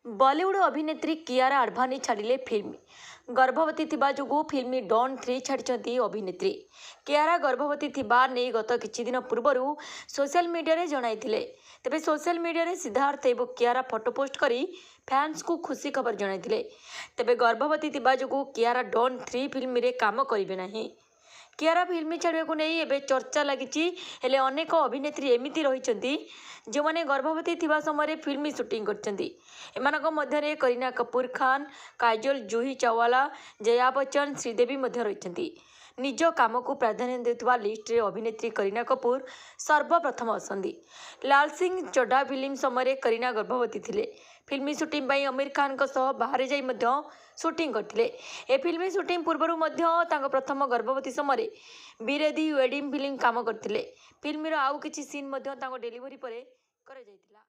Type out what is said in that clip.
बॉलीवुड अभिनेत्री कियारा आडवाणी छाड़िले फिल्म गर्भवती थिबा जोगु फिल्म डॉन 3 छाड़ी अभिनेत्री कियारा गर्भवती थिबा नहीं गत किछि दिन पूर्व सोशल मीडिया रे जणाइथिले। तेबे सोशल मीडिया रे सिद्धार्थ एवं कियारा फोटो पोस्ट करी फैंस को खुशी खबर जणाइथिले। तेबे गर्भवती थिबा जोगु कियारा डॉन 3 फिल्म रे काम करिवे नाही। कियारा फिल्म छाड़िया को नहीं एबे चर्चा लगी। अनेक अभिनेत्री एमिति रहिचंती जो माने गर्भवती थिबा समय फिल्म शूटिंग करचंती। एमानक मध्यरे करीना कपूर खान, काजोल, जूही चावला, जया बच्चन, श्रीदेवी मध्य रहिचंती। निज काम को प्राधान्य देउथबा लिस्ट रे अभिनेत्री करीना कपूर सर्वप्रथम असंदी। लाल सिंह चड्ढा फिल्म समय करीना गर्भवती थिले। फिल्म शूटिंग पाई आमिर खान को सह बाहर जाई मध्य शूटिंग करथिले। ए फिल्म शूटिंग पूर्व मध्य तांको प्रथम गर्भवती समय बिरेदी वेडिंग फिल्म काम करथिले। फिल्म रो आउ किछि सीन मध्य तांको डिलीवरी परे करा जायतिला।